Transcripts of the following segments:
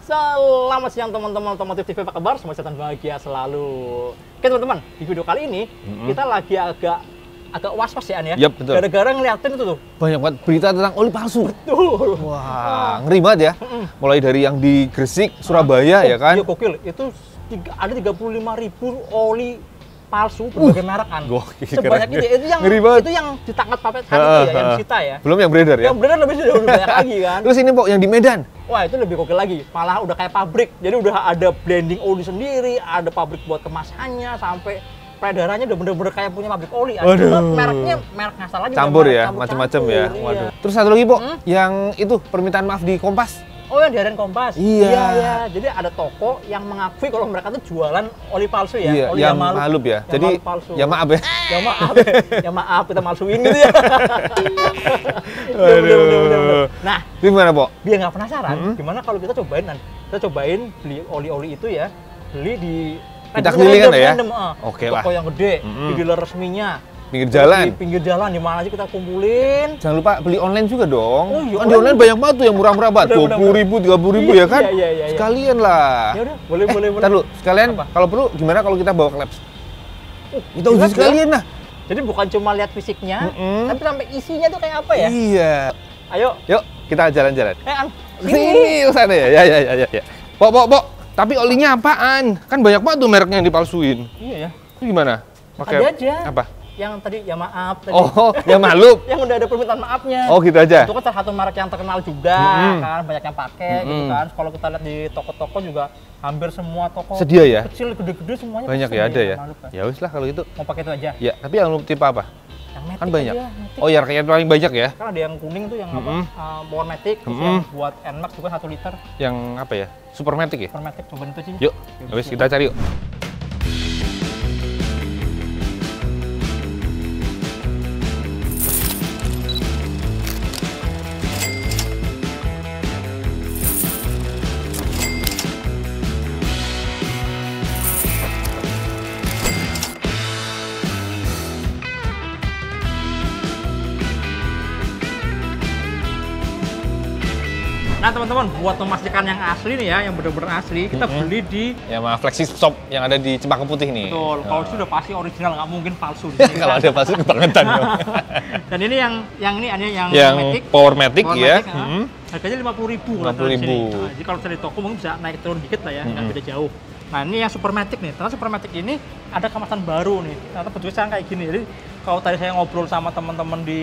Selamat siang teman-teman Otomotif TV, apa kabar? Semoga sehat dan bahagia selalu. Oke teman-teman, di video kali ini kita lagi agak was-was ya An ya. Yep, betul. Gara-gara ngeliatin itu tuh. Banyak banget berita tentang oli palsu. Betul. Wah, ngeri banget ya. Mulai dari yang di Gresik, Surabaya ya kan. Iya gokil, itu ada 35.000 oli palsu berbagai merek An. Sebanyak itu yang ditangkap PPK itu ya, yang disita ya. Belum yang beredar ya. Yang beredar lebih banyak lagi kan. Terus ini Pok, yang di Medan. Wah itu lebih gokil lagi, malah udah kayak pabrik. Jadi udah ada blending oli sendiri, ada pabrik buat kemasannya, sampai peredarannya udah bener-bener kayak punya pabrik oli. Cuma mereknya merek ngasal aja. Campur ya, macam-macam ya. Waduh. Iya. Terus satu lagi Pok, yang itu permintaan maaf di Kompas. Oh yang di Harian Kompas? Iya. Jadi ada toko yang mengakui kalau mereka tuh jualan oli palsu ya. Iya, oli yang malup ya. Jadi palsu. ya maaf ya. Ya maaf kita malsuin gitu ya. Bener. Nah, gimana Pok? biar nggak penasaran, gimana kalau kita cobain beli oli-oli itu ya, beli di Kita kelilingan ya? Oke lah. Toko yang gede, di dealer resminya. Pinggir jalan. Di pinggir jalan, di mana aja kita kumpulin. Jangan lupa beli online juga dong. Oh, iya, kan di online banyak banget tuh yang murah-murah banget. 20.000, 30.000 ya kan? Iya. Sekalian lah. Ya udah, boleh. Ntar dulu, sekalian kalau perlu gimana kalau kita bawa ke labs? Kita uji sekalian lah. Jadi bukan cuma lihat fisiknya, tapi sampai isinya tuh kayak apa ya? Iya. Ayo. Yuk, kita jalan-jalan. An. Sini sana ya. Ya. Pok. Tapi olinya apaan? Kan banyak banget tuh mereknya yang dipalsuin. Iya ya. Itu gimana? Ada aja. Apa? Yang tadi ya maaf tadi. Oh, yang malup. Yang udah ada permintaan maafnya. Oh, gitu aja. Itu kan salah satu merek yang terkenal juga kan, banyak yang pakai gitu kan. Kalau kita lihat di toko-toko juga hampir semua toko sedia ya? Kecil, gede-gede semuanya banyak ya ada ya. Malup, kan? Ya wis lah kalau gitu. Mau pakai itu aja. Ya, tapi yang tipe apa? Yang Matic kan banyak. aja, Matic. Oh, ya rakyat paling banyak ya. Kan ada yang kuning tuh yang apa? Power Matic, terus yang buat NMAX juga 1 liter. Yang apa ya? Supermatic ya? Supermatic, cobain itu aja. Yuk, wis kita cari yuk. Nah teman-teman, buat memastikan yang asli nih ya, yang bener-bener asli, kita beli di Yamaha Flexi Shop yang ada di Cempaka Putih nih. Betul, kalau itu udah pasti original, nggak mungkin palsu. Di sini, kalau ada palsu kebangetan dong. Dan ini yang ini ada yang Matic, Power Matic ya. Harganya 50.000. 50.000. Nah, jadi kalau saya di toko mungkin bisa naik turun dikit lah ya, nggak beda jauh. Nah ini yang Supermatic nih, ternyata Supermatic ini ada kemasan baru nih. Ternyata bentuknya sekarang kayak gini. Jadi kalau tadi saya ngobrol sama teman-teman di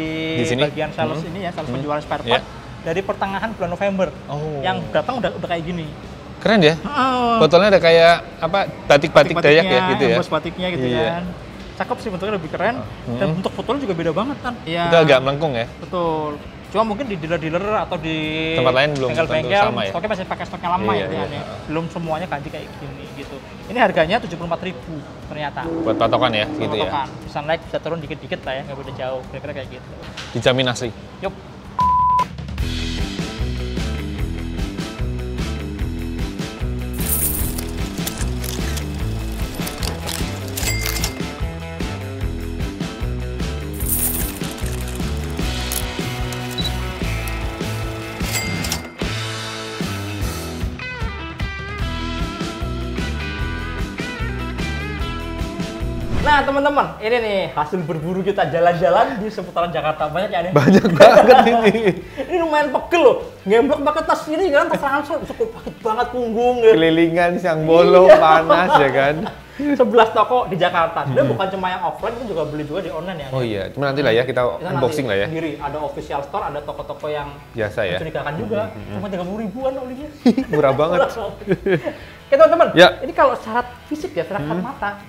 bagian sales ini ya, sales penjualan spare part, dari pertengahan bulan November, yang datang udah kayak gini. Keren ya? Botolnya ada kayak apa, batik-batik Dayak ya gitu ya? Bos batiknya gitu kan. Cakep sih, bentuknya lebih keren. Dan bentuk botolnya juga beda banget kan. Ya, itu agak melengkung ya? Betul. Cuma mungkin di dealer-dealer atau di tempat lain belum bengkel-bengkel sama ya? stoknya masih pakai stok yang lama ya. Belum semuanya ganti kayak gini gitu. Ini harganya 74.000 ternyata. Buat patokan ya? Gitu patokan. ya? Bisa naik, bisa turun dikit-dikit lah ya, nggak beda jauh. Kira-kira kayak gitu. Dijamin asli? Yup. Nah teman-teman, ini nih hasil berburu kita jalan-jalan di seputaran Jakarta. Banyak ya nih? Banyak banget ini. Ini lumayan pegel loh. Ngemblok pakai tas ini kan, tas ransel cukup paket banget punggung. Ya. Kelilingan siang bolong, panas ya kan. 11 toko di Jakarta. Sebenarnya bukan cuma yang offline, kita juga beli juga di online ya. Oh iya, cuma nanti lah ya kita unboxing lah ya. Sendiri, ada official store, ada toko-toko yang biasa ya. mencurigakan juga. Cuma 30.000-an olinya. Murah banget. Oke teman-teman, ya. Ini kalau secara fisik ya, secara mata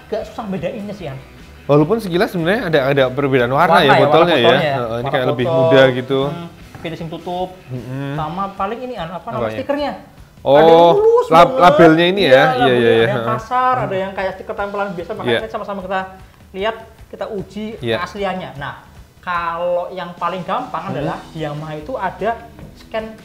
agak susah bedainnya sih An. Walaupun sekilas sebenarnya ada perbedaan warna ya botolnya ya. Ini kayak lebih muda gitu. Finishing tutup. Sama paling ini An, apa nama stikernya? Oh, labelnya ini ya. Iya. Ada yang kasar, ada yang kayak stiker tempelan biasa. Makanya sama-sama kita lihat, kita uji keasliannya. Nah, kalau yang paling gampang adalah Yamaha itu ada scan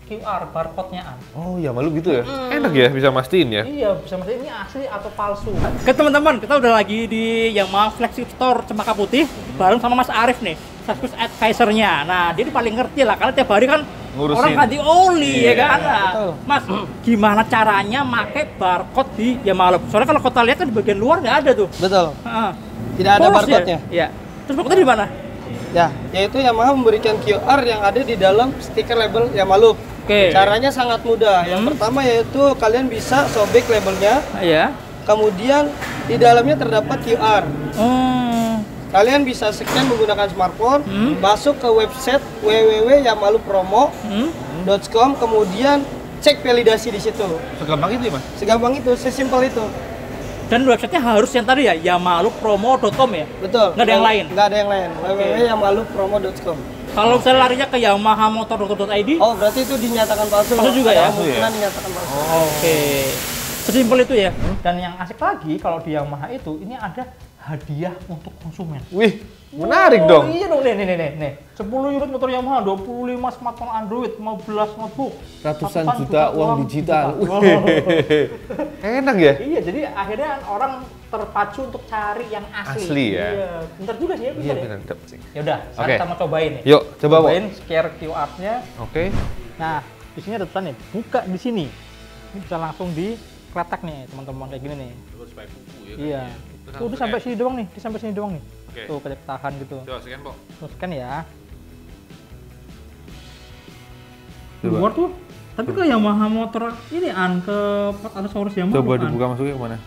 QR barcode-nya An. Oh ya malu gitu ya? Enak ya bisa mastiin ya? Iya bisa mastiin ini asli atau palsu. Oke teman-teman, kita udah lagi di Yamaha Flexi Store Cempaka Putih bareng sama Mas Arif nih, service advisor-nya. Nah dia paling ngerti lah karena tiap hari kan ngurusin. Orang ganti oli ya kan. Betul. Mas, gimana caranya make barcode di Yamaha? Soalnya kalau kota lihat kan di bagian luar nggak ada tuh. Betul. Heeh. Tidak ada Polos barcode-nya. Ya. Terus barcode di mana? Ya, yaitu Yamaha memberikan QR yang ada di dalam stiker label Yamaha Loop. Oke. Caranya sangat mudah. Yang pertama yaitu kalian bisa sobek labelnya, Iya. kemudian di dalamnya terdapat QR. Oh. Kalian bisa scan menggunakan smartphone, masuk ke website www.yamahalupromo.com, kemudian cek validasi di situ. Segampang itu ya, Mas? Segampang itu, sesimpel itu. Dan websitenya harus yang tadi ya, yamahalupromo.com ya? Betul. Nggak ada yang lain? Nggak ada yang lain. www.yamahalupromo.com. Kalau misalnya larinya ke yamahamotor.id? Oh, berarti itu dinyatakan palsu. Palsu juga ya? Kemungkinan dinyatakan palsu. Oke. Sesimpel itu ya. Dan yang asik lagi kalau di Yamaha itu ini ada hadiah untuk konsumen. Wih, menarik dong. Iya dong, nih. 10 unit motor Yamaha, 25 smartphone Android, 15 notebook, Ratusan juta uang digital. Wow. Enak ya? Iya, jadi akhirnya orang terpacu untuk cari yang asli. Asli ya? Iya, bentar juga sih ya, Iya, bentar ya. benar. Dapet sih. Ya udah, sekarang Oke. kita mau cobain nih. Yuk, coba, Bo. Cobain share QR-nya. Oke. Nah, di sini ada tulisannya, buka di sini. Ini bisa langsung dikletak nih, teman-teman kayak gini nih. Iya. Tuh, udah sampai sini doang nih, dia sampai sini doang nih. Oke. Tuh, kayak tahan gitu. Coba scan, Bo. Terus kan ya. Coba. Luar tuh. Tapi ke Yamaha motor ini ke part aksesoris Yamaha. Coba bukan? dibuka masuknya kemana?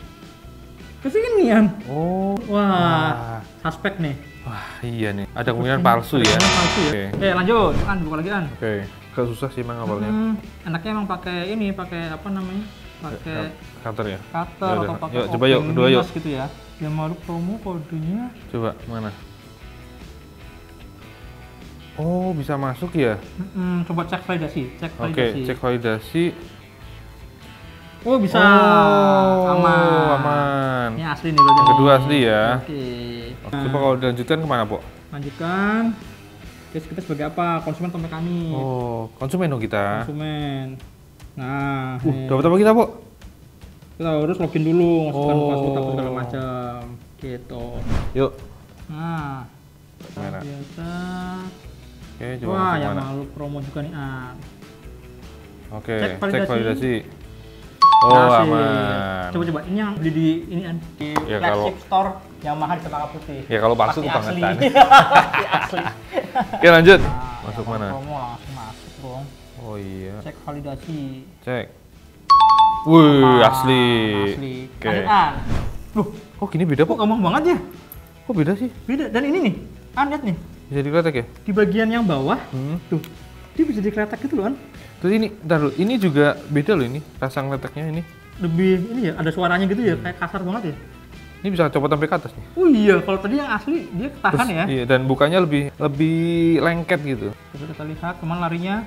Ke sini An. Oh. Wah, suspek nih. Wah, iya nih. Ada kemungkinan palsu ya. Palsu ya. Oke. Lanjut, An, buka lagi An. Oke. Agak susah sih emang awalnya. Enaknya emang pakai ini, pakai apa namanya? Pakai Cutter ya? cutter Yaudah. atau pakai Yuk, coba yuk, kedua yuk. minus gitu ya. Yamaha promo kodenya. Coba, mana? Oh, bisa masuk ya? Coba cek validasi, Oke, cek validasi. Oh, bisa. Oh, Aman. aman. Ini asli nih berarti. Yang kedua asli ya. Oke. Coba kalau dilanjutkan kemana, Po? Lanjutkan. Terus kita sebagai apa? Konsumen atau mekanik? Oh, konsumen dong kita. Konsumen. Nah, nih. Dapat apa kita, Po? Kita harus login dulu, masukkan Oh. password apa segala macam. Gitu. Yuk. Nah, Mana? biasa. Oke, coba Wah, masuk yang mana? malu promo juga nih. Oke, Cek cek validasi. validasi. Oh, Nah, sih. aman. Coba ini yang beli di ini An, di Ya, flagship store Yamaha di Cempaka Putih. Ya, kalau palsu Pasti asli. kebangetan. Pasti asli. Oke, lanjut. Nah, Masuk Yamaha mana? Promo langsung masuk dong. Oh iya. Cek validasi. Cek. Wih, Ah, asli. Asli. Oke. Lanjut An. Loh, Oh, gini beda, kok Po? gampang banget ya? Kok beda sih? Beda. Dan ini nih, An lihat nih. Bisa dikletek ya? Di bagian yang bawah, Hmm. tuh, dia bisa dikletak gitu loh An. Terus ini, ntar dulu, ini juga beda loh ini, rasa ngeleteknya ini. Lebih, ini ya, ada suaranya gitu ya, kayak kasar banget ya. Ini bisa copot sampai ke atas nih. Oh iya, kalau tadi yang asli, dia ketahan ya. Iya, dan bukanya lebih lengket gitu. Coba kita lihat, kemana larinya.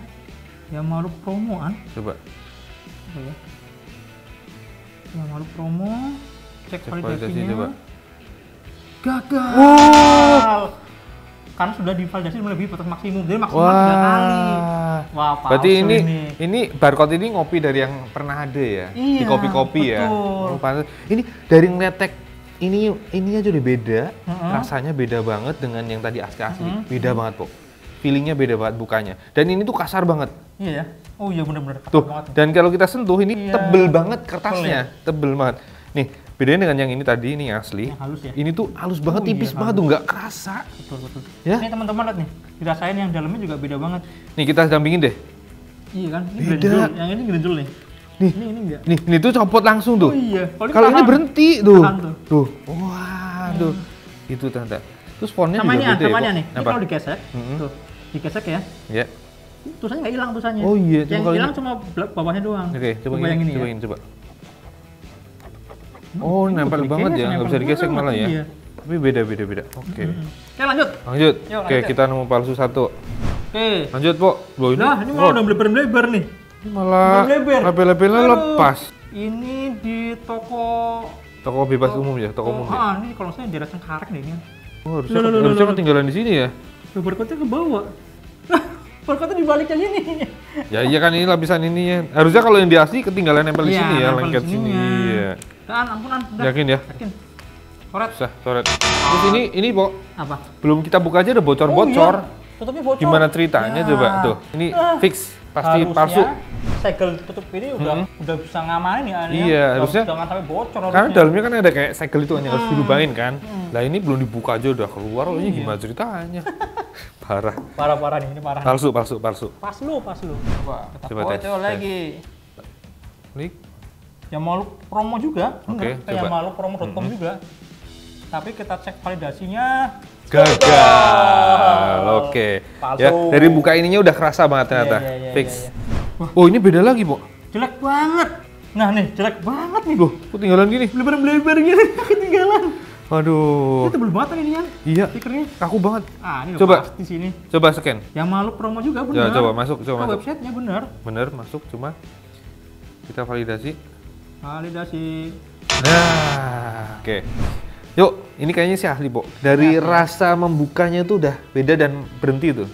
Yamaha promo An. Coba. Apa ya? Yamaha promo, cek Cek validasi, validasinya. coba. Gagal. Wow. Karena sudah divalidasi melebihi batas maksimum, jadi maksimal 3 kali. Wah, palsu Berarti ini barcode ini ngopi dari yang pernah ada ya? Iya, Di kopi-kopi ya? betul. Oh, pantes. Ini dari ngeletek, ini aja udah beda, rasanya beda banget dengan yang tadi asli-asli. Beda banget, Po. Feelingnya beda banget bukanya. Dan ini tuh kasar banget. Iya ya? Oh iya bener-bener kasar Tuh, banget. dan kalau kita sentuh ini Iya. tebel banget kertasnya, tebel banget. Nih, bedanya dengan yang ini tadi, ini yang asli. Yang halus ya? Ini tuh halus banget, Oh, tipis iya, banget halus. tuh, nggak kerasa. Betul. Ya? Ini teman-teman lihat nih, dirasain yang dalamnya juga beda banget. Nih, kita dampingin deh. Iya kan? Ini Beda. grenjol, yang ini grenjol nih. Nih. Ini enggak. Nih, ini tuh copot langsung tuh. Oh iya. Kalau ini tahan. berhenti tuh. Tahan tuh. Tuh. Wah, tuh. Itu tanda. Terus fontnya Sama juga ini, beda sama ya, nih. Pak? Ini Apa? kalau digesek, tuh, digesek ya. Ya. Tulisannya nggak hilang tulisannya. Oh iya, coba Yang kalau hilang ini. cuma bawahnya doang. Oke, coba yang ini coba ya. ini, coba. Oh, nempel betul banget ya, digesek, nggak bisa nempel digesek banget, malah ya. iya. Tapi beda. Oke. Oke lanjut. Lanjut. Yuk, Oke, lanjut. kita nemu palsu satu. Oke. Lanjut, Po. Loh, Nah, ini malah udah melebar-melebar nih. ini malah Melebar. label-labelnya Aduh. lepas. Ini di toko Toko bebas umum ya, toko umum ya. Ah, ini kalau saya daerah Cengkareng deh ini. Oh, harusnya, Loh, loh, loh, harusnya loh. ketinggalan di sini ya. Barcode-nya ke bawah. Barcode di baliknya sini. Ya iya kan ini lapisan ininya. Harusnya kalau yang di asli ketinggalan nempel di Iya, sini ya, nempel lengket di sini. sininya. Iya. Dan ampunan, udah. Yakin ya? Yakin. Koret. Susah, coret. Terus ini, Po, Apa? belum kita buka aja udah bocor-bocor. tutupnya bocor. Gimana ceritanya coba tuh? Ini fix, pasti palsu. Segel tutup ini udah bisa ngamanin ya. Iya, harusnya. Jangan sampai bocor. Karena dalamnya kan ada kayak segel itu yang harus dilubangin kan. Lah ini belum dibuka aja udah keluar, ini gimana ceritanya? Parah. Parah nih, ini parah. Palsu. Pas lu. Coba kita foto lagi. Klik. Yang mau promo juga, Oke, kayak yang mau promo.com juga. Tapi kita cek validasinya gagal. Oke. Ya, dari buka ininya udah kerasa banget ternyata. Fix. Oh, ini beda lagi, Bu. Jelek banget. Nah, nih, jelek banget nih, Bu. Ketinggalan gini. Lebar-lebar gini, ketinggalan. Waduh. Ini tebel banget ini kan? Iya. Stikernya. Kaku banget. Ah, ini coba di sini. Coba scan. Yang malu promo juga benar. Ya, coba masuk. Websitenya benar. Bener, masuk. Cuma kita validasi. Nah, oke. Yuk, ini kayaknya sih ahli, Bo. Dari rasa membukanya tuh udah beda dan berhenti tuh.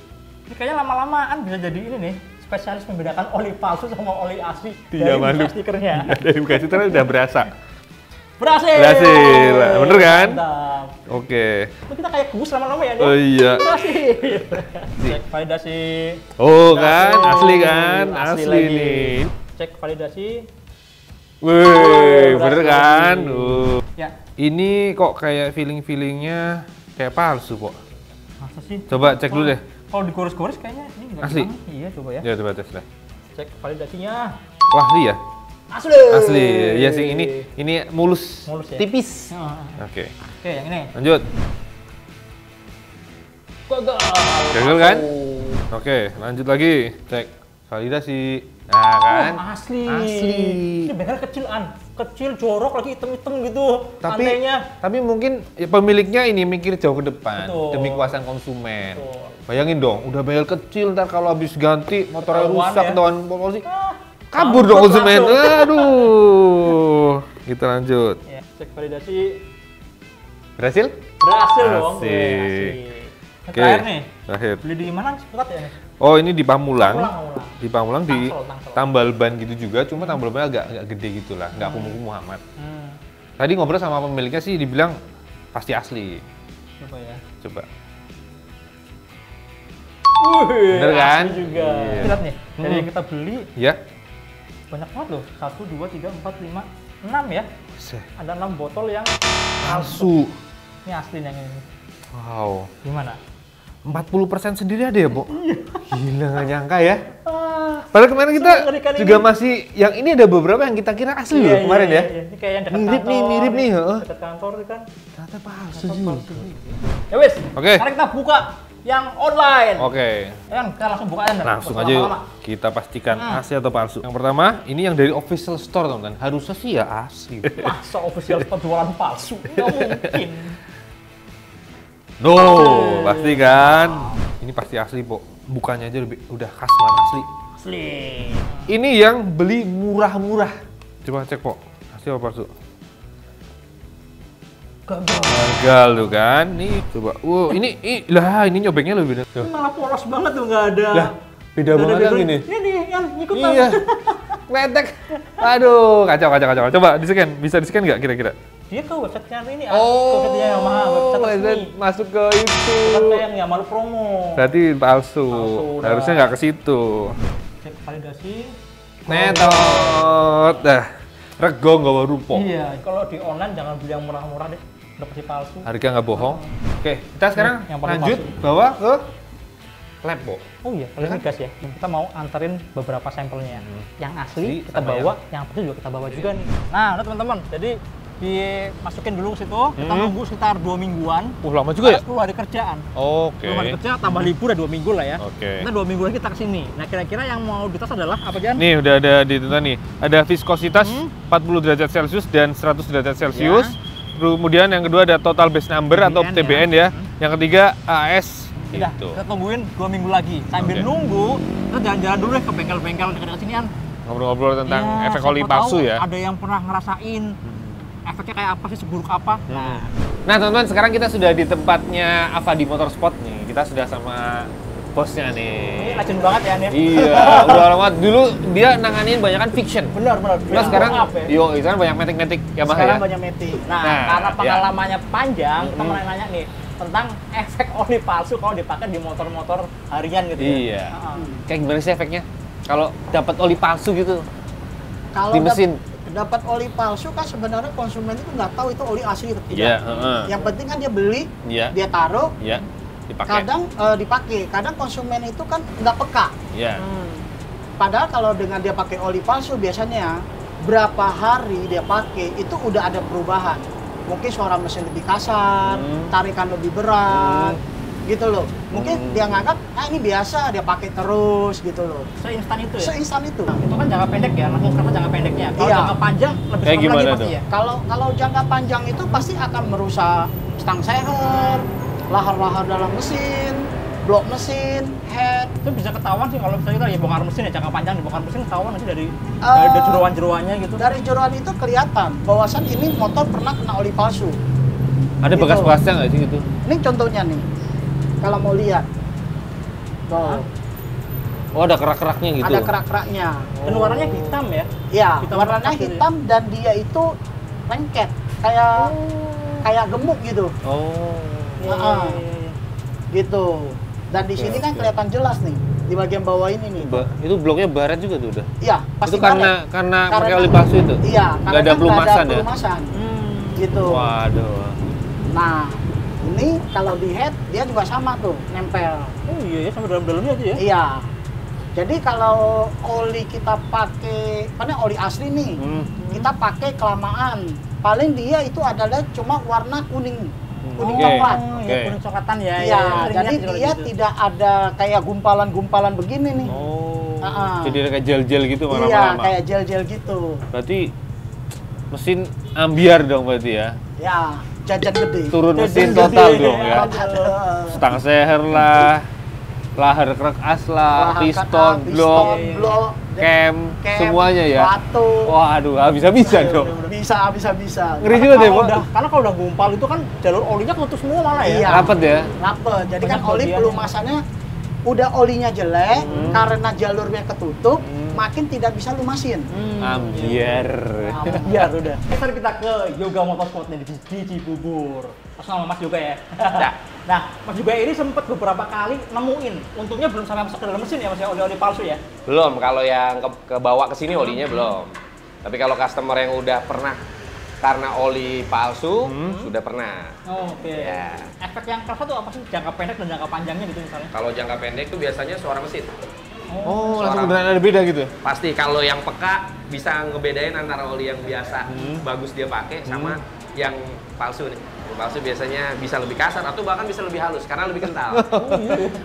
Ini kayaknya lama-lamaan bisa jadi ini nih, spesialis membedakan oli palsu sama oli asli dari buka stikernya. Iya, dari buka stikernya udah berasa. Berhasil. Bener kan? Mantap. Oke. Itu kita kayak Gus lama-lama ya. Oh iya. Berhasil. Cek validasi. Oh kan, asli kan? Asli nih. Cek validasi. Wih, bener kan? Ya. Ini kok kayak feelingnya kayak palsu, kok. Masa sih? Coba cek dulu deh. Kalau digores-gores kayaknya ini nggak asli. Iya, coba ya. Ya, coba tes deh. Cek validasinya. Wah, asli ya? Asli. Ya sih, ini mulus ya? tipis. Oke, yang ini. Lanjut. Gagal kan? Oke, lanjut lagi. Cek validasi. Nah, kan? Asli. Asli. Ini bengkel kecil, jorok lagi hitam-hitam gitu. Tapi mungkin ya, pemiliknya ini mikir jauh ke depan. Betul. Demi kepuasan konsumen. Betul. Bayangin dong, udah bengkel kecil, ntar kalau habis ganti motornya rusak, ya. ketahuan polisi. Kabur dong konsumen. Aduh. Kita lanjut. Ya, cek validasi. Berhasil? Berhasil dong. Asik. Oke. Terakhir nih. Terakhir. Beli di mana? Seputat ya? Oh, ini di Pamulang. Pamulang. Di Pamulang di Tangsel. tambal ban gitu juga, cuma tambal bannya agak gede gitu lah, nggak kumuh-kumuh amat. Tadi ngobrol sama pemiliknya sih dibilang pasti asli. Coba ya. Coba. Bener kan? Asli juga. Iya. Lihat nih, dari yang kita beli Ya. banyak banget loh. 1, 2, 3, 4, 5, 6 ya. Ada 6 botol yang Palsu. Ini asli yang ini. Wow. Gimana? 40% sendiri ada ya, Bo? Gila, nggak nyangka ya. Padahal kemarin kita juga masih, yang ini ada beberapa yang kita kira asli loh kemarin ya. Ini kayak yang dekat Mirip nih. Dekat kantor kan. Ternyata palsu juga. Ya wes, Oke. sekarang kita buka yang online. Oke. Kita langsung buka aja. Langsung aja yuk, kita pastikan asli atau palsu. Yang pertama, ini yang dari official store, teman-teman. Harusnya sih ya asli. Masa official store jualan palsu? Nggak mungkin. No, pasti kan. Ini pasti asli, Po. Bukannya aja udah khas banget asli. Asli. Ini yang beli murah-murah. Coba cek, Po. Asli apa palsu? Gagal tuh kan. Nih, coba. Wow, ini nyobeknya lebih bener. Ini malah polos banget tuh, nggak ada. Lah, beda banget kan gini. Ini yang ngikut Iya. Letek. Aduh, kacau. Coba di-scan. Bisa di-scan nggak kira-kira? Dia ke website-nya ini, ke website-nya Yamaha, website resmi. Masuk ke itu. Bukan yang Yamaha promo. Berarti palsu. Harusnya nggak ke situ. Cek validasi. Netot. Dah. Rego nggak rupo. Iya, kalau di online jangan beli yang murah-murah deh. Udah pasti palsu. Harga nggak bohong. Oke, kita sekarang yang paling lanjut palsu. bawa ke lab, Po. Oh iya, paling gas ya. Kita mau anterin beberapa sampelnya. Yang asli kita sama bawa, yang palsu juga kita bawa juga nih. Nah, udah teman-teman. Jadi dimasukin dulu ke situ, kita nunggu sekitar 2 mingguan. Lama juga ya? 10 hari kerjaan. Oke. 10 hari kerja tambah libur ada 2 minggu lah ya. Oke. Kita 2 minggu lagi kita kesini. Nah, kira-kira yang mau dites adalah apa, Jan? Nih udah ada di tuntutan nih. Ada viskositas 40 derajat Celcius dan 100 derajat Celcius. Kemudian yang kedua ada total base number atau TBN ya. Yang ketiga AS. Udah, Gitu. kita tungguin 2 minggu lagi. Sambil nunggu, kita jalan-jalan dulu deh ke bengkel-bengkel dekat-dekat sini, An. Ngobrol-ngobrol tentang Iya, efek oli siapa palsu tahu ya. Ada yang pernah ngerasain efeknya kayak apa sih, seburuk apa. Nah teman-teman, sekarang kita sudah di tempatnya Avadi Motorsport nih. Kita sudah sama bosnya nih. Ini legend banget ya, An ya. Iya, udah lama. Dulu dia nanganin banyak kan fiction. Benar. Nah sekarang, sekarang banyak metik-metik Yamaha sekarang ya. banyak metik. Nah, Nah, karena pengalamannya panjang, kita mau nanya nih, tentang efek oli palsu kalau dipakai di motor-motor harian gitu ya. Iya. Kayak gimana sih efeknya? Kalau dapat oli palsu gitu Kalau di mesin? dapat oli palsu kan sebenarnya konsumen itu nggak tahu itu oli asli atau tidak. Iya. Yang penting kan dia beli, Iya. dia taruh, Iya. Dipakai. kadang dipakai. Kadang konsumen itu kan nggak peka. Iya. Padahal kalau dengan dia pakai oli palsu biasanya berapa hari dia pakai itu udah ada perubahan. Mungkin suara mesin lebih kasar, tarikan lebih berat, gitu loh. Mungkin dia nganggap, ini biasa, dia pakai terus gitu loh. Seinstan itu ya? Seinstan itu. Itu kan jangka pendek ya, langsung karena jangka pendeknya. Kalau Iya. jangka panjang lebih Kayak serem gimana lagi tuh? pasti ya. Kalau jangka panjang itu pasti akan merusak stang seher, lahar-lahar dalam mesin, blok mesin, head. Itu bisa ketahuan sih kalau misalnya kita ya bongkar mesin ya, jangka panjang dibongkar mesin ketahuan nanti dari jeroan-jeroannya gitu. Dari jeroan itu kelihatan bahwasan ini motor pernah kena oli palsu. Ada Gitu. bekas-bekasnya nggak sih gitu? Ini contohnya nih, kalau mau lihat. Tuh, Oh, ada kerak-keraknya gitu. ada kerak-keraknya. Dan warnanya hitam ya. Iya, Hitam warnanya pekat gitu ya? hitam dan dia itu lengket, kayak gemuk gitu. Oh. Heeh. Gitu. Dan di sini kan kelihatan jelas nih di bagian bawah ini nih. Itu bloknya baret juga tuh udah. Iya, pasti Itu karena pakai oli palsu itu. Iya, Nggak ada kan pelumasan ya? pelumasan. Gitu. Waduh. Nah, ini kalau di head dia juga sama tuh, nempel. Oh iya ya, sampai dalam-dalamnya aja ya. Iya. Jadi kalau oli kita pakai, karena oli asli nih, kita pakai kelamaan. Paling dia itu adalah cuma warna kuning Oke. coklat. Oh, ya, kuning coklatan ya. Iya, sering jadi lihat juga dia gitu. tidak ada kayak gumpalan-gumpalan begini nih. Oh. Heeh. Jadi ada kayak gel-gel gitu Iya, lama-lama. kayak gel-gel gitu. Berarti mesin ambiar dong berarti ya. Ya, jajan gede. Turun Jajan mesin gede. total dong ya. Aduh. Stang seher lah, lahar kerak as lah, Lahar piston, kata, blok, blok, cam, semuanya ya. batu. Waduh, bisa dong. Bisa. Ngeri juga deh, Pak. Karena kalau udah gumpal itu kan jalur olinya kelutus semua malah ya. Iya. Rapet ya. Rapet. Jadi kan Banyak oli kelebihannya. pelumasannya udah olinya jelek karena jalurnya ketutup, makin tidak bisa lumasin. Ambiar. Biar udah. Sekarang kita ke Yoga Motorsport nih di Cibubur. Langsung sama Mas Yoga ya. Ya. Nah, Mas Yoga ini sempat beberapa kali nemuin. Untungnya belum sampai masuk ke dalam mesin ya, Mas, ya, oli-oli palsu ya. Belum, kalau yang ke bawa ke sini olinya belum. Tapi kalau customer yang udah pernah karena oli palsu, sudah pernah. Oke. Ya. Efek yang kerasa tuh apa sih? Jangka pendek dan jangka panjangnya gitu misalnya. Kalau jangka pendek itu biasanya suara mesin. Oh, langsung beneran ada beda gitu. Pasti kalau yang peka bisa ngebedain antara oli yang biasa bagus dia pakai sama yang palsu nih. Yang palsu biasanya bisa lebih kasar atau bahkan bisa lebih halus karena lebih kental.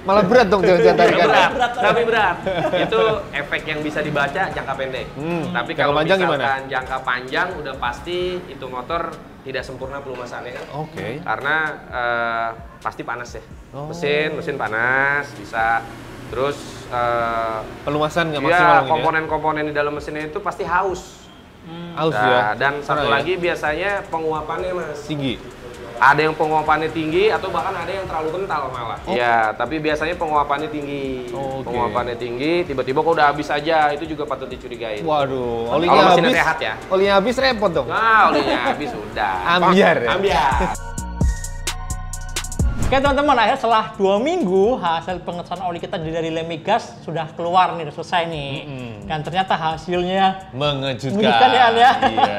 Malah berat dong jangan tarikan. berat, tapi berat. Itu efek yang bisa dibaca jangka pendek. Tapi Jangka kalau panjang misalkan gimana? jangka panjang udah pasti itu motor tidak sempurna pelumasannya kan. Oke. Karena pasti panas ya. Oh. Mesin panas bisa. Terus Pelumasan nggak maksimal mungkin ya? komponen-komponen di dalam mesinnya itu pasti haus. Haus Nah, ya. dan satu Parah ya? lagi biasanya penguapannya Mas. Tinggi. Ada yang penguapannya tinggi atau bahkan ada yang terlalu kental malah. Oh. Ya, tapi biasanya penguapannya tinggi. Oke. Penguapannya tinggi, tiba-tiba kok udah habis aja, itu juga patut dicurigain. Waduh, Kalau olinya mesinnya habis. sehat ya. Olinya habis repot dong. Nah, olinya habis udah. Ambiar ya? Ambiar. Oke teman-teman, akhirnya setelah 2 minggu hasil pengecekan oli kita dari Lemigas sudah keluar nih, udah selesai nih. Dan ternyata hasilnya Mengejutkan. mengejutkan ya, Al, ya. Iya.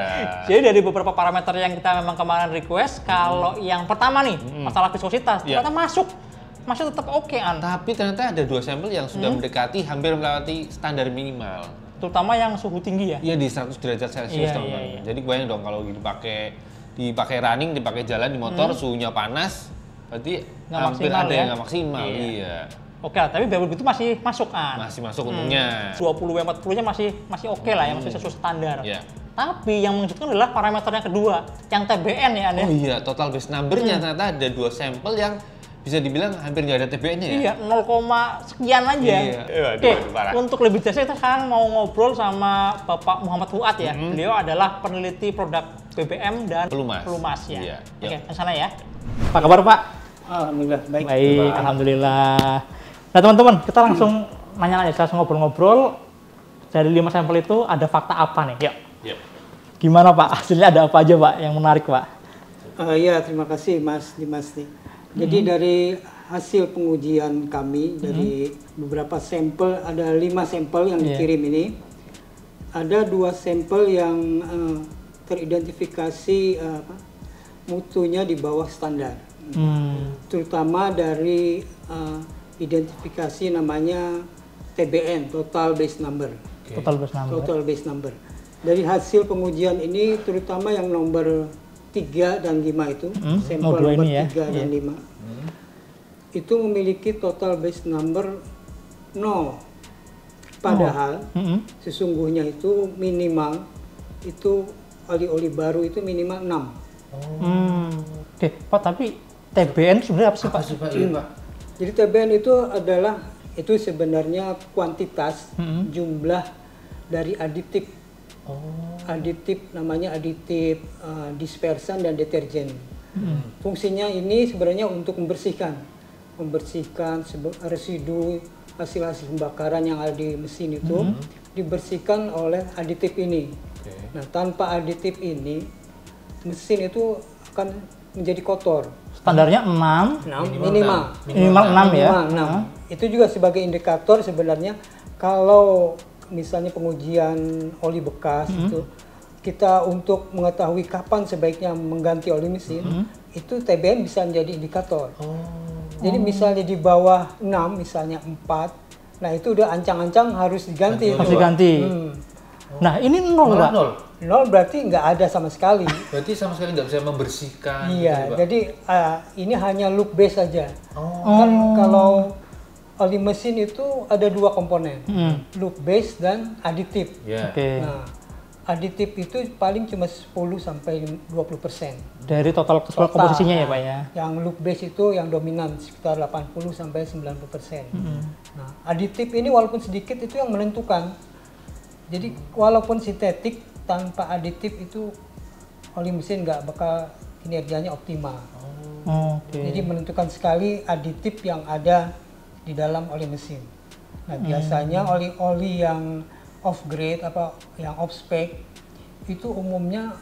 Jadi dari beberapa parameter yang kita memang kemarin request, kalau yang pertama nih, masalah viskositas, Iya. ternyata masuk tetap oke, An. Tapi ternyata ada 2 sampel yang sudah mendekati hampir melewati standar minimal. Terutama yang suhu tinggi ya. Iya di 100 derajat Celcius Iya, teman-teman. iya. Jadi bayang dong kalau dipakai running, dipakai jalan di motor, suhunya panas, berarti Nggak hampir maksimal ada ya? yang nggak maksimal. Iya. Iya. Oke lah, tapi biar begitu masih masuk, An. Masih masuk untungnya. 20W40-nya masih oke lah ya, masih sesuai standar. Iya. Tapi yang mengejutkan adalah parameter yang kedua, yang TBN ya, An. Oh iya, total base number-nya ternyata ada 2 sampel yang bisa dibilang hampir nggak ada TBN-nya ya? Iya, 0, sekian aja. Iya. Oke, Waduh, parah. untuk lebih jelasnya kita sekarang mau ngobrol sama Bapak Muhammad Fuad ya. Beliau adalah peneliti produk BBM dan Pelumas. ya. Iya. Oke, ke sana ya. Apa kabar, Pak? Alhamdulillah baik. Baik, alhamdulillah. Nah, teman-teman, kita langsung nanya-nanya, langsung ngobrol-ngobrol. Dari 5 sampel itu ada fakta apa nih? Yuk. Iya. Gimana, Pak? Hasilnya ada apa aja, Pak, yang menarik, Pak? Iya, terima kasih Mas Dimas nih. Jadi dari hasil pengujian kami dari beberapa sampel, ada 5 sampel yang dikirim ini, ada 2 sampel yang teridentifikasi mutunya di bawah standar, terutama dari identifikasi namanya TBN, Total Base Number. Total Base Number. Dari hasil pengujian ini, terutama yang nomor 3 dan 5 itu, sampel nomor 3 dan 5, itu memiliki total base number 0. Padahal sesungguhnya itu minimal, itu oli-oli baru itu minimal 6. Oke, Pak, tapi TBN sebenarnya apa sih, Pak? Jadi TBN itu adalah, itu sebenarnya kuantitas jumlah dari aditif. Aditif namanya aditif dispersan dan deterjen. Fungsinya ini sebenarnya untuk membersihkan residu hasil pembakaran yang ada di mesin itu, dibersihkan oleh aditif ini. Nah, tanpa aditif ini mesin itu akan menjadi kotor. Standarnya 6 minimal 6 ya. 6. Itu juga sebagai indikator sebenarnya kalau misalnya pengujian oli bekas itu, kita untuk mengetahui kapan sebaiknya mengganti oli mesin, itu TBN bisa menjadi indikator. Jadi misalnya di bawah 6, misalnya 4, nah itu udah ancang-ancang harus diganti. Harus diganti. Nah, ini 0, Pak. 0 berarti nggak ada sama sekali. Berarti sama sekali nggak bisa membersihkan. Iya, gitu, Pak. jadi ini hanya loop base saja. Kan kalau oli mesin itu ada 2 komponen, loop base dan aditif. Nah, aditif itu paling cuma 10-20% dari total komposisinya ya, Pak ya. Yang loop base itu yang dominan sekitar 80-90%. Nah, aditif ini walaupun sedikit itu yang menentukan. Jadi walaupun sintetik, tanpa aditif itu oli mesin nggak bakal kinerjanya optimal. Jadi menentukan sekali aditif yang ada di dalam oli mesin. Nah, biasanya oli-oli yang off grade yang off spec itu umumnya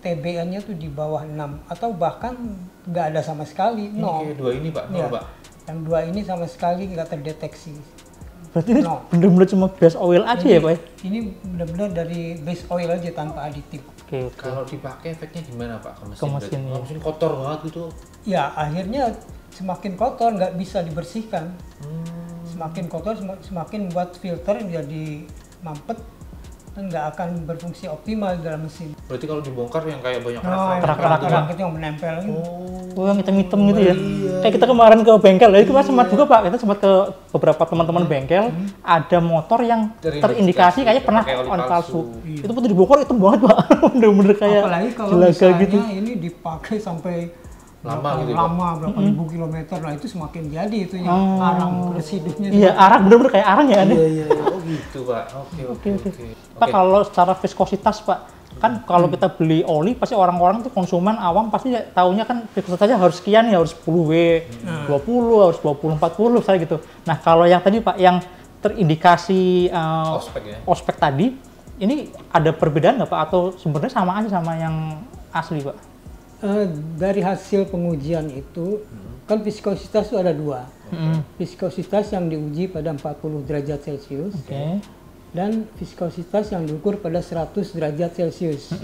TBN-nya tuh di bawah 6 atau bahkan nggak ada sama sekali. Ini kayak 2 ini, Pak. Ya, Pak. yang 2 ini sama sekali nggak terdeteksi. Berarti ini benar-benar cuma base oil aja ya, Pak? Ini benar-benar dari base oil aja tanpa aditif. Kalau dipakai efeknya gimana, Pak? Ke mesin, ya. Mesin kotor banget gitu. Ya, akhirnya semakin kotor, nggak bisa dibersihkan. Semakin kotor, semakin buat filter jadi mampet dan nggak akan berfungsi optimal di dalam mesin. Berarti kalau dibongkar yang kayak banyak kerak-kerak itu yang menempel. Yang hitam-hitam gitu ya. Kayak kita kemarin ke bengkel, jadi kita sempat juga, Pak, kita sempat ke beberapa teman-teman bengkel, ada motor yang terindikasi kayaknya pernah oli palsu. Itu betul dibongkar hitam banget, Pak. Bener-bener kayak apalagi kalau misalnya gitu. Ini dipakai sampai lama berapa ribu kilometer, nah itu semakin jadi itu yang arang residunya. Iya, arang, bener-bener kayak arang ya. Iya. Oh gitu, Pak. Oke. Pak, kalau secara viskositas, Pak, kan kalau kita beli oli pasti orang-orang tuh konsumen awam pasti taunya kan viskositasnya harus sekian ya, harus 10W, 20, harus 20, 40 misalnya gitu. Nah, kalau yang tadi, Pak, yang terindikasi ospek tadi, ini ada perbedaan nggak, Pak, atau sebenarnya sama aja sama yang asli, Pak? Dari hasil pengujian itu kan viskositas itu ada 2. Viskositas yang diuji pada 40 derajat Celcius dan viskositas yang diukur pada 100 derajat Celcius.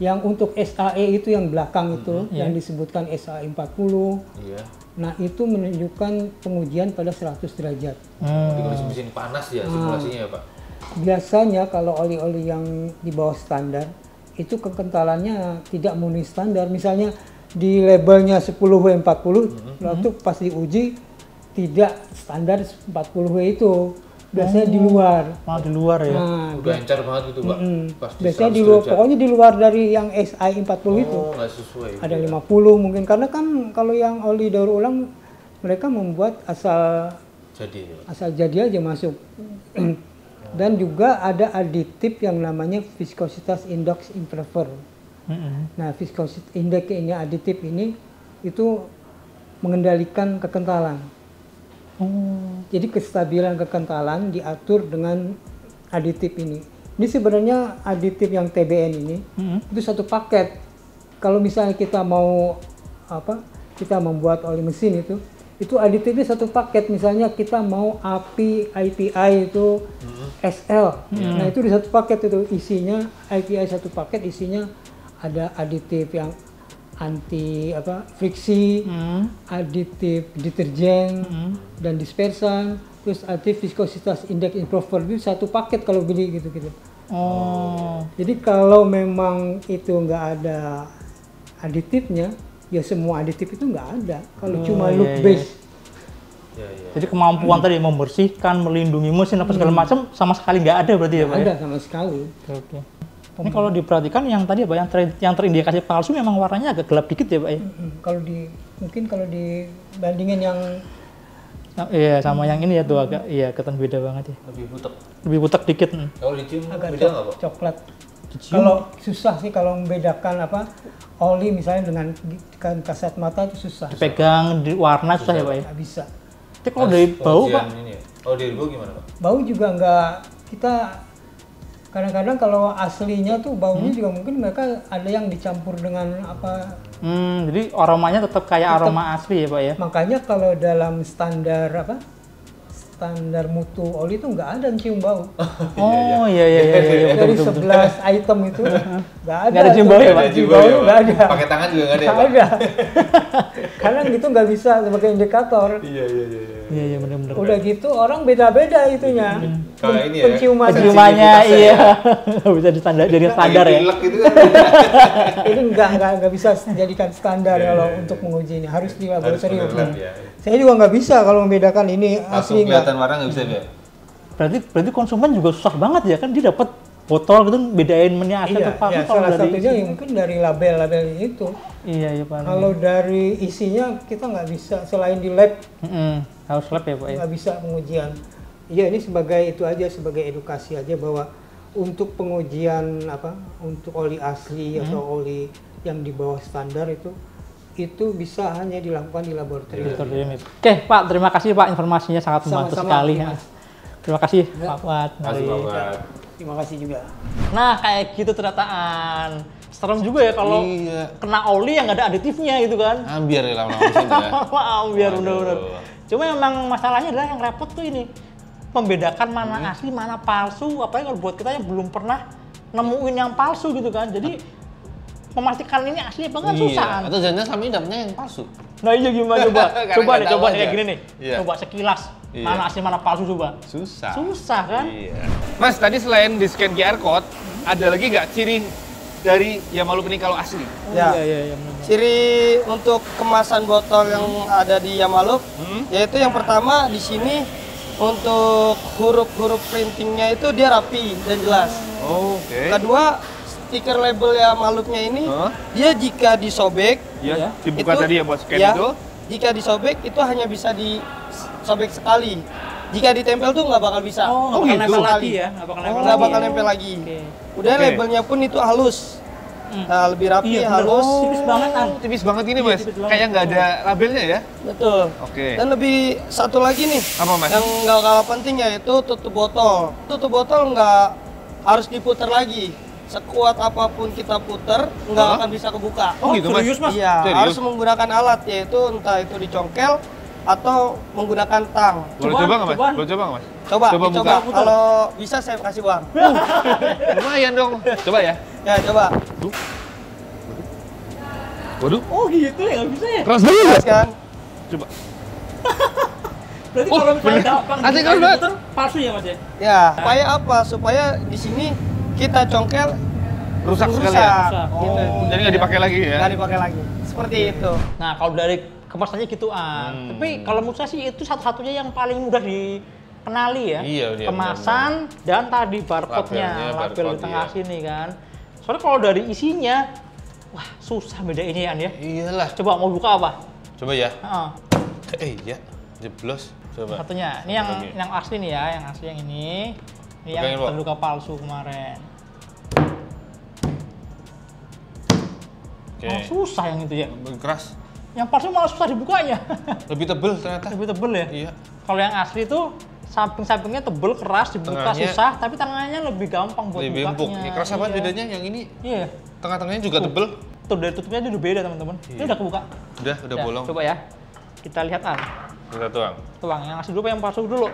Yang untuk SAE itu yang belakang itu yang disebutkan SAE 40. Nah, itu menunjukkan pengujian pada 100 derajat. Di kondisi mesin panas ya simulasinya ya, Pak. Biasanya kalau oli-oli yang di bawah standar itu kekentalannya tidak memenuhi standar. Misalnya di labelnya 10W40, waktu pas diuji tidak standar 40W itu. Biasanya di luar. Di luar ya. Nah, udah encer banget gitu, Pak. Biasanya di luar, pokoknya di luar dari yang SI 40 itu. Nggak sesuai. Ada 50 mungkin, karena kan kalau yang oli daur ulang mereka membuat asal jadi aja masuk. Dan juga ada aditif yang namanya viscositas index improver. Nah, viscositas index ini, aditif ini itu mengendalikan kekentalan. Jadi kestabilan kekentalan diatur dengan aditif ini. Ini sebenarnya aditif yang TBN ini itu satu paket. Kalau misalnya kita mau kita membuat oli mesin itu aditifnya satu paket. Misalnya kita mau IPI itu SL, nah itu di satu paket itu isinya IPI satu paket isinya ada aditif yang anti friksi, aditif deterjen dan dispersan, terus aditif viskositas index improver itu satu paket kalau beli gitu. Oh. Jadi kalau memang itu nggak ada aditifnya, ya semua aditif itu nggak ada. Kalau cuma look base. Jadi kemampuan tadi membersihkan, melindungi mesin apa segala macam sama sekali nggak ada berarti ya Pak? Ada sama sekali. Oke. Ini kalau diperhatikan yang tadi apa yang terindikasi palsu memang warnanya agak gelap dikit ya Pak ya? Mungkin kalau dibandingin yang iya sama yang ini ya tuh agak kelihatan beda banget ya. Lebih butek dikit. Kalau dicium agak beda nggak Pak? coklat. Kalau susah sih kalau membedakan oli misalnya dengan kasat mata itu susah. Dipegang di warna susah ya Pak ya? Nggak bisa. Tapi kalau dari bau Pak? Kalau dari bau gimana Pak? Bau juga nggak, kita kadang-kadang kalau aslinya tuh baunya juga mungkin mereka ada yang dicampur dengan apa. Jadi aromanya tetap kayak aroma asli ya Pak ya? Makanya kalau dalam standar standar mutu oli itu nggak ada yang cium bau. Oh iya. Dari 11 item itu nggak ada. Nggak ada cium bau ya Pak? Cium bau nggak ada. Pakai tangan juga nggak ada ya Pak? Nggak ada. Karena gitu nggak bisa sebagai indikator. Iya benar-benar. Udah gitu orang beda-beda itunya. Kalau ini ya, penciumannya iya. Nggak bisa jadi standar ya. Gitu kan. Ini nggak bisa dijadikan standar kalau untuk mengujinya, harus di laboratorium. Saya juga nggak bisa kalau membedakan ini asli nggak. Kelihatan warna nggak bisa ya? Berarti konsumen juga susah banget ya kan, dia dapat botol gitu bedain meni asli atau palsu. Salah satunya mungkin dari label-label itu. Iya Pak. Kalau dari isinya kita nggak bisa, selain di lab. Harus lab ya Pak ya? Nggak bisa pengujian. Iya, ini sebagai itu aja, sebagai edukasi aja bahwa untuk pengujian untuk oli asli atau oli yang di bawah standar itu bisa hanya dilakukan di laboratorium. Oke Pak, terima kasih Pak, informasinya sangat membantu sekali. Terima kasih Pak Fuad. Terima kasih juga. Nah kayak gitu terataan. Serem juga ya kalau kena oli yang nggak ada aditifnya gitu kan. Ambiar ya lama-lama mesin ya. Ambiar bener-bener. Cuma memang masalahnya adalah yang repot tuh ini. Membedakan mana asli, mana palsu. Apalagi kalau buat kita yang belum pernah nemuin yang palsu gitu kan. Jadi memastikan ini asli apa kan susah. Atau jangan selama ini dapetnya yang palsu. Nah iya gimana coba? coba kayak gini nih. Coba sekilas. Iya. Mana asli mana palsu coba. Susah Kan? Iya. Mas, tadi selain di scan QR code, ada lagi nggak ciri dari Yamalup ini kalau asli? Iya. Ciri untuk kemasan botol yang ada di Yamalup, yaitu yang pertama di sini untuk huruf-huruf printingnya itu dia rapi dan jelas. Oke. Kedua, stiker label Yamalupnya ini, dia jika disobek, dibuka itu, tadi ya buat scan itu. Jika disobek itu hanya bisa disobek sekali. Jika ditempel tuh nggak bakal bisa. Oh gitu. Nempel lagi ya? Nggak bakal nempel lagi. Udah labelnya pun itu halus. Nah, lebih rapi, halus. Tipis banget kan? Tipis banget ini Mas. Kayak nggak ada labelnya ya? Betul. Oke. Dan lebih satu lagi nih. Apa Mas? Yang nggak kalah penting yaitu tutup botol. Tutup botol nggak harus diputar lagi. Sekuat apapun kita putar, nggak akan bisa kebuka. Oh gitu Mas? Serius Mas? Iya, Serius? harus menggunakan alat, yaitu entah itu dicongkel atau menggunakan tang. Boleh coba nggak Mas? Boleh coba nggak Mas? Coba buka. Kalau bisa saya kasih uang. Lumayan dong. Coba ya. Ya, coba. Waduh. Oh gitu ya, nggak bisa ya? Keras banget. Jelas kan? Coba. Berarti kalau misalnya gampang asli keras banget. Palsu ya Mas ya? Ya, supaya apa? Supaya di sini kita congkel Rusak sekali ya? Gitu. Jadi nggak dipakai lagi ya? Nggak dipakai lagi. Seperti itu. Nah kalau dari kemasannya gituan. Tapi kalau menurut saya sih itu satu-satunya yang paling mudah dikenali ya. Iya, kemasan dan tadi barcode-nya, label di tengah sini kan. Soalnya kalau dari isinya, wah susah beda ini ya. Iyalah. Coba mau buka apa? Coba ya. Iya, jeblos. Coba. Satunya, ini yang asli nih ya, yang asli yang ini. Ini yang terluka palsu kemarin. Okay. Susah yang itu ya. Keras. Yang palsu malah susah dibukanya. Lebih tebel ternyata. Lebih tebel ya? Iya. Kalau yang asli itu samping-sampingnya tebel, keras, dibuka susah, tapi tangannya lebih gampang buat lebih bukanya. empuk. Ini keras apa bedanya yang ini? Iya. Tengah-tengahnya juga tebel. Tuh dari tutupnya itu udah beda teman-teman. Ini udah kebuka. Udah bolong. Coba ya. Kita lihat Kita tuang. Tuang yang asli dulu apa yang palsu dulu?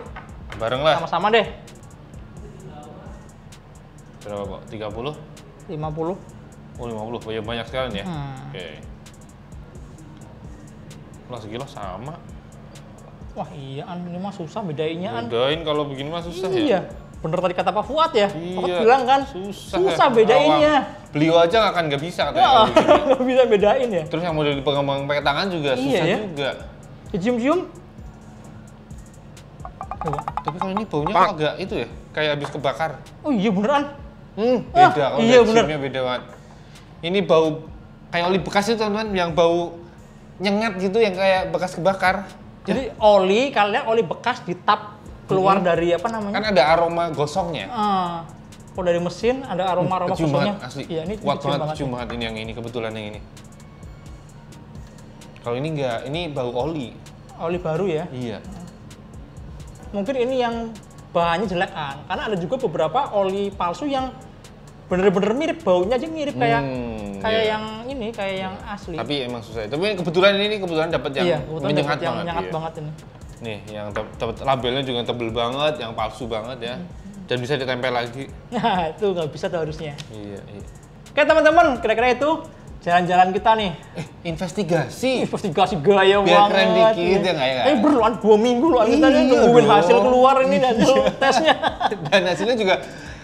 Bareng lah. Sama-sama deh. Berapa kok? 30? 50. Oh 50, banyak sekali ya? Oke. Lah segilo sama. Wah iya, ini mah susah bedainnya. Bedain kalau begini mah susah ya? Iya, bener tadi kata Pak Fuad ya. Iya. Fuad bilang kan, susah bedainnya. Beliau aja nggak bisa katanya. Ya, nggak bisa bedain ya. Terus yang model pengembangan pakai tangan juga susah ya? juga. Cium-cium. Tapi kalau ini baunya kok agak itu ya, kayak habis kebakar. Oh iya beneran. Beda, kalau iya, bener. ciumnya beda banget. Ini bau kayak oli bekas itu teman-teman, yang bau nyengat gitu, yang kayak bekas kebakar. Jadi oli, kalian oli bekas ditap keluar dari apa namanya? Kan ada aroma gosongnya. Kalau dari mesin ada aroma-aroma Kecium gosongnya. banget, asli. Iya, ini Kuat kecium banget, kecium banget ini yang ini, kebetulan yang ini. Kalau ini enggak, ini bau oli. Oli baru ya? Iya. Mungkin ini yang bahannya jelek kan, karena ada juga beberapa oli palsu yang bener-bener mirip, baunya aja mirip kayak yang ini, kayak yang asli. Tapi emang susah. Tapi kebetulan ini dapat yang menyengat yang banget. menyengat banget ini. Nih, yang dapat labelnya juga tebel banget, yang palsu banget ya. Dan bisa ditempel lagi. Nah, itu nggak bisa tuh harusnya. Iya. Oke teman-teman, kira-kira itu jalan-jalan kita nih. Investigasi gaya biar banget. keren dikit ya nggak ya? Berluan 2 minggu loh, kita nungguin hasil keluar ini dan tesnya. Dan hasilnya juga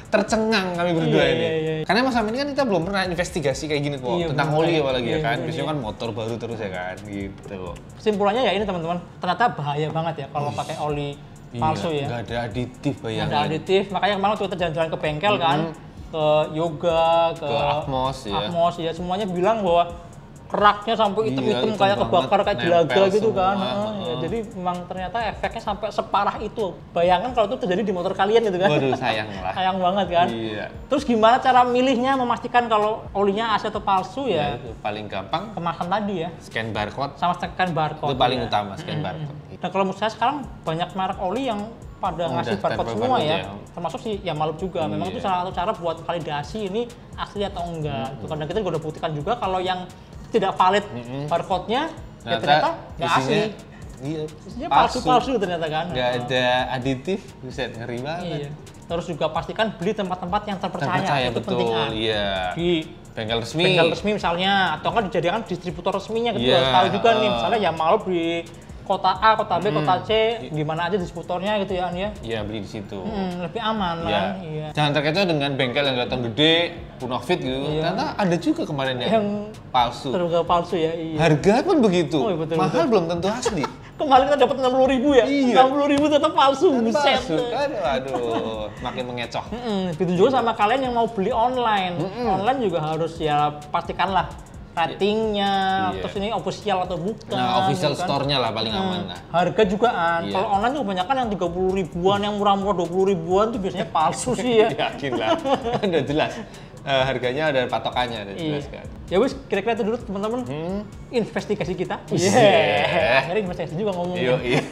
tercengang kami berdua ini. Iya. Karena Mas Amin kan kita belum pernah investigasi kayak gini kok, tentang oli apalagi ya kan. Biasanya kan motor baru terus ya kan, gitu. Kesimpulannya ya ini teman-teman, ternyata bahaya banget ya kalau pakai oli palsu ya. Nggak ada aditif bayangin. Nggak ada aditif, makanya kemarin waktu kita jalan-jalan ke bengkel kan, ke Yoga, ke Atmos ya, semuanya bilang bahwa keraknya sampai hitam-hitam kayak kebakar, kayak jelaga gitu kan. Ya, jadi memang ternyata efeknya sampai separah itu. Bayangkan kalau itu terjadi di motor kalian gitu kan. Waduh, sayang lah. Sayang banget kan. Iya. Terus gimana cara milihnya, memastikan kalau olinya asli atau palsu ya? Itu paling gampang. Kemasan tadi ya. Scan barcode. Sama scan barcode. Itu paling ya. utama, scan barcode. Nah kalau menurut saya sekarang banyak merek oli yang pada ngasih barcode semua ya. Termasuk si Yamaluk juga. Memang itu salah satu cara buat validasi ini asli atau enggak. Karena kita udah buktikan juga kalau yang tidak valid barcode-nya ya ternyata nggak asli. Iya. Isinya palsu ternyata kan. Nggak ada aditif, buset ngeri banget. Iya. Terus juga pastikan beli tempat-tempat yang terpercaya. Itu betul, penting kan. iya. Di bengkel resmi misalnya, atau kan dijadikan distributor resminya gitu. Iya. Tahu juga nih, misalnya Yamaluk di kota A, kota B, kota C, gimana aja distributornya gitu ya, An ya. Iya, beli di situ. Lebih aman lah. Iya. Jangan terkecoh dengan bengkel yang datang gede, Punofit gitu. Ternyata ada juga kemarin yang palsu. Terbuka palsu ya, iya. Harga pun begitu. Oh, betul, mahal belum tentu asli. Kemarin kita dapat 60.000 ya. Iya. 60.000 tetap palsu, buset. Aduh, makin mengecoh. Begitu juga sama kalian yang mau beli online. Online juga harus ya pastikanlah ratingnya, terus ini official atau bukan. Nah, official kan? store-nya lah paling aman lah. Harga juga kalau online tuh kebanyakan yang 30 ribuan, yang murah-murah 20 ribuan tuh biasanya palsu sih ya. Yakin lah, udah jelas. Harganya ada patokannya, udah jelas kan. Ya wis, kira-kira itu dulu teman-teman investigasi kita. Akhirnya investigasi juga ngomongnya. Iya.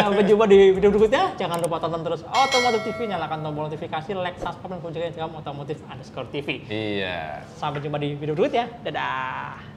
Sampai jumpa di video berikutnya. Jangan lupa tonton terus Otomotif TV, nyalakan tombol notifikasi, like, subscribe, dan kunjungi Instagram Otomotif_TV. Iya. Sampai jumpa di video berikutnya. Dadah.